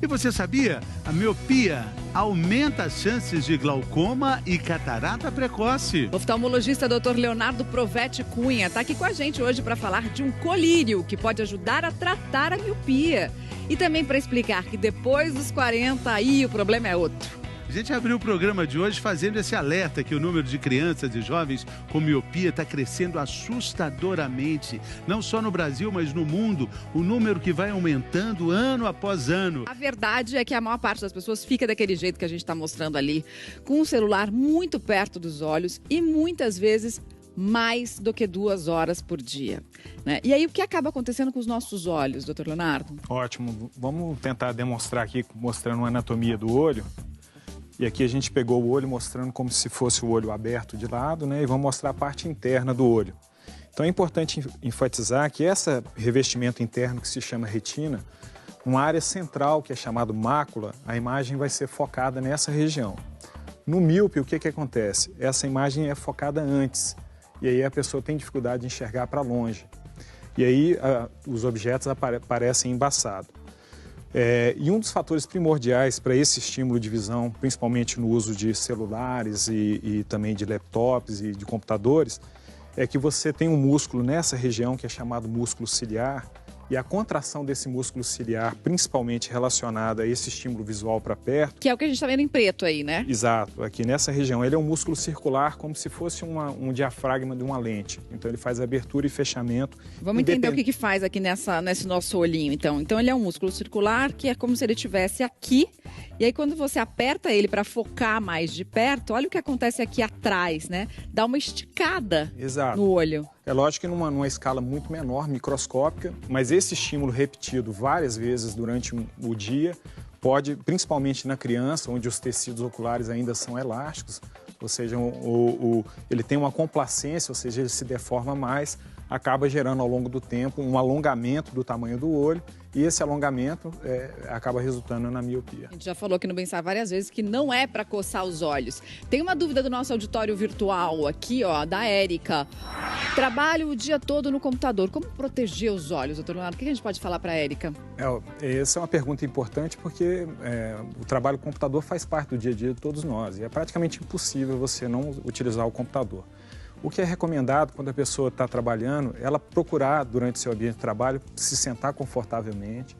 você sabia? A miopia aumenta as chances de glaucoma e catarata precoce. O oftalmologista Dr. Leonardo Provetti Cunha está aqui com a gente hoje para falar de um colírio que pode ajudar a tratar a miopia. E também para explicar que depois dos 40 aí o problema é outro. A gente abriu o programa de hoje fazendo esse alerta que o número de crianças e jovens com miopia está crescendo assustadoramente. Não só no Brasil, mas no mundo. O número que vai aumentando ano após ano. A verdade é que a maior parte das pessoas fica daquele jeito que a gente está mostrando ali, com o celular muito perto dos olhos e muitas vezes mais do que 2 horas por dia, né? E aí, o que acaba acontecendo com os nossos olhos, doutor Leonardo? Ótimo. Vamos tentar demonstrar aqui, mostrando uma anatomia do olho. E aqui a gente pegou o olho mostrando como se fosse o olho aberto de lado, né? E vamos mostrar a parte interna do olho. Então é importante enfatizar que esse revestimento interno que se chama retina, uma área central que é chamada mácula, a imagem vai ser focada nessa região. No míope, o que acontece? Essa imagem é focada antes. E aí a pessoa tem dificuldade de enxergar para longe. E aí os objetos aparecem embaçados. E um dos fatores primordiais para esse estímulo de visão, principalmente no uso de celulares e também de laptops e de computadores, é que você tem um músculo nessa região que é chamado músculo ciliar, e a contração desse músculo ciliar, principalmente relacionada a esse estímulo visual para perto... Que é o que a gente está vendo em preto aí, né? Exato. Aqui nessa região, ele é um músculo circular, como se fosse um diafragma de uma lente. Então, ele faz abertura e fechamento. Vamos entender o que faz aqui nesse nosso olhinho, então. Então, ele é um músculo circular, que é como se ele estivesse aqui. E aí, quando você aperta ele para focar mais de perto, olha o que acontece aqui atrás, né? Dá uma esticada no olho. É lógico que numa escala muito menor, microscópica, mas esse estímulo repetido várias vezes durante o dia pode, principalmente na criança, onde os tecidos oculares ainda são elásticos, ou seja, ele tem uma complacência, ou seja, ele se deforma mais, acaba gerando ao longo do tempo um alongamento do tamanho do olho, e esse alongamento acaba resultando na miopia. A gente já falou aqui no Bem-Estar várias vezes que não é para coçar os olhos. Tem uma dúvida do nosso auditório virtual aqui, ó, da Érica. Trabalho o dia todo no computador. Como proteger os olhos, doutor Leonardo? O que a gente pode falar para a Érica? Essa é uma pergunta importante porque o trabalho com computador faz parte do dia a dia de todos nós. E é praticamente impossível você não utilizar o computador. O que é recomendado quando a pessoa está trabalhando, ela procurar, durante seu ambiente de trabalho, se sentar confortavelmente,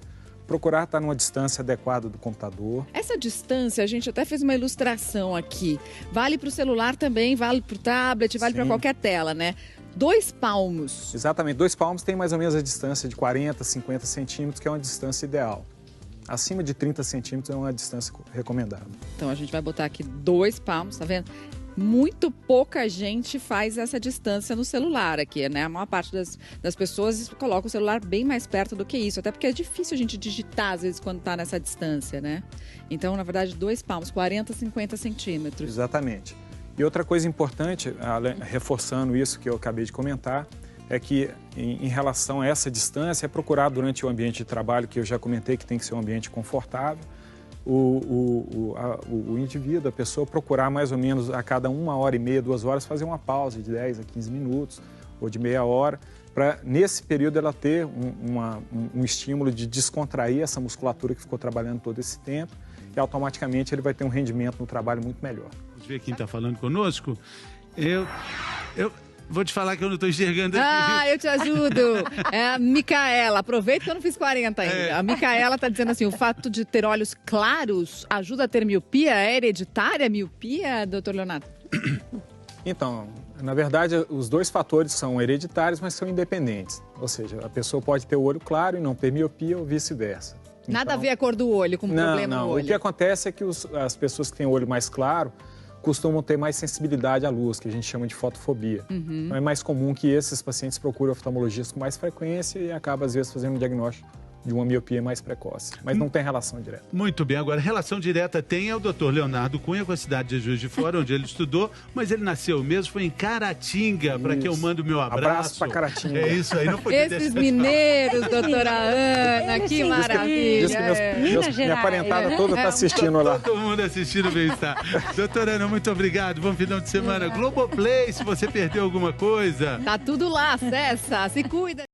procurar estar numa distância adequada do computador. Essa distância, a gente até fez uma ilustração aqui. Vale para o celular também, vale para o tablet, vale para qualquer tela, né? 2 palmos. Exatamente, 2 palmos tem mais ou menos a distância de 40, 50 centímetros, que é uma distância ideal. Acima de 30 centímetros é uma distância recomendada. Então a gente vai botar aqui 2 palmos, tá vendo? Muito pouca gente faz essa distância no celular aqui, né? A maior parte das pessoas coloca o celular bem mais perto do que isso, até porque é difícil a gente digitar, às vezes, quando está nessa distância, né? Então, na verdade, 2 palmos, 40, 50 centímetros. Exatamente. E outra coisa importante, reforçando isso que eu acabei de comentar, é que, em relação a essa distância, é procurar durante o ambiente de trabalho, que eu já comentei que tem que ser um ambiente confortável, o indivíduo, a pessoa, procurar mais ou menos a cada 1h30, 2 horas, fazer uma pausa de 10 a 15 minutos ou de meia hora, para nesse período ela ter um estímulo de descontrair essa musculatura que ficou trabalhando todo esse tempo e automaticamente ele vai ter um rendimento no trabalho muito melhor. Vamos ver quem está falando conosco. Eu vou te falar que eu não estou enxergando aqui. Ah, eu te ajudo. É a Micaela. Aproveita que eu não fiz 40 ainda. A Micaela está dizendo assim, o fato de ter olhos claros ajuda a ter miopia? É hereditária a miopia, doutor Leonardo? Então, na verdade, os 2 fatores são hereditários, mas são independentes. Ou seja, a pessoa pode ter o olho claro e não ter miopia ou vice-versa. Nada a ver a cor do olho com o problema no olho? O que acontece é que as pessoas que têm o olho mais claro costumam ter mais sensibilidade à luz, que a gente chama de fotofobia. Então, é mais comum que esses pacientes procurem oftalmologistas com mais frequência e acabam, às vezes, fazendo um diagnóstico de uma miopia mais precoce, mas não tem relação direta. Muito bem, agora relação direta tem o Dr. Leonardo Cunha com a cidade de Juiz de Fora, onde ele estudou, mas ele nasceu mesmo, foi em Caratinga, para quem eu mando meu abraço. Abraço para Caratinga. É isso aí, não podia Esses mineiros, doutora Ana, que maravilha. Diz que minha parentada toda está assistindo lá. Todo mundo assistindo o Bem-Estar. Doutora Ana, muito obrigado, bom final de semana. Globoplay, se você perdeu alguma coisa. Tá tudo lá, acessa, se cuida.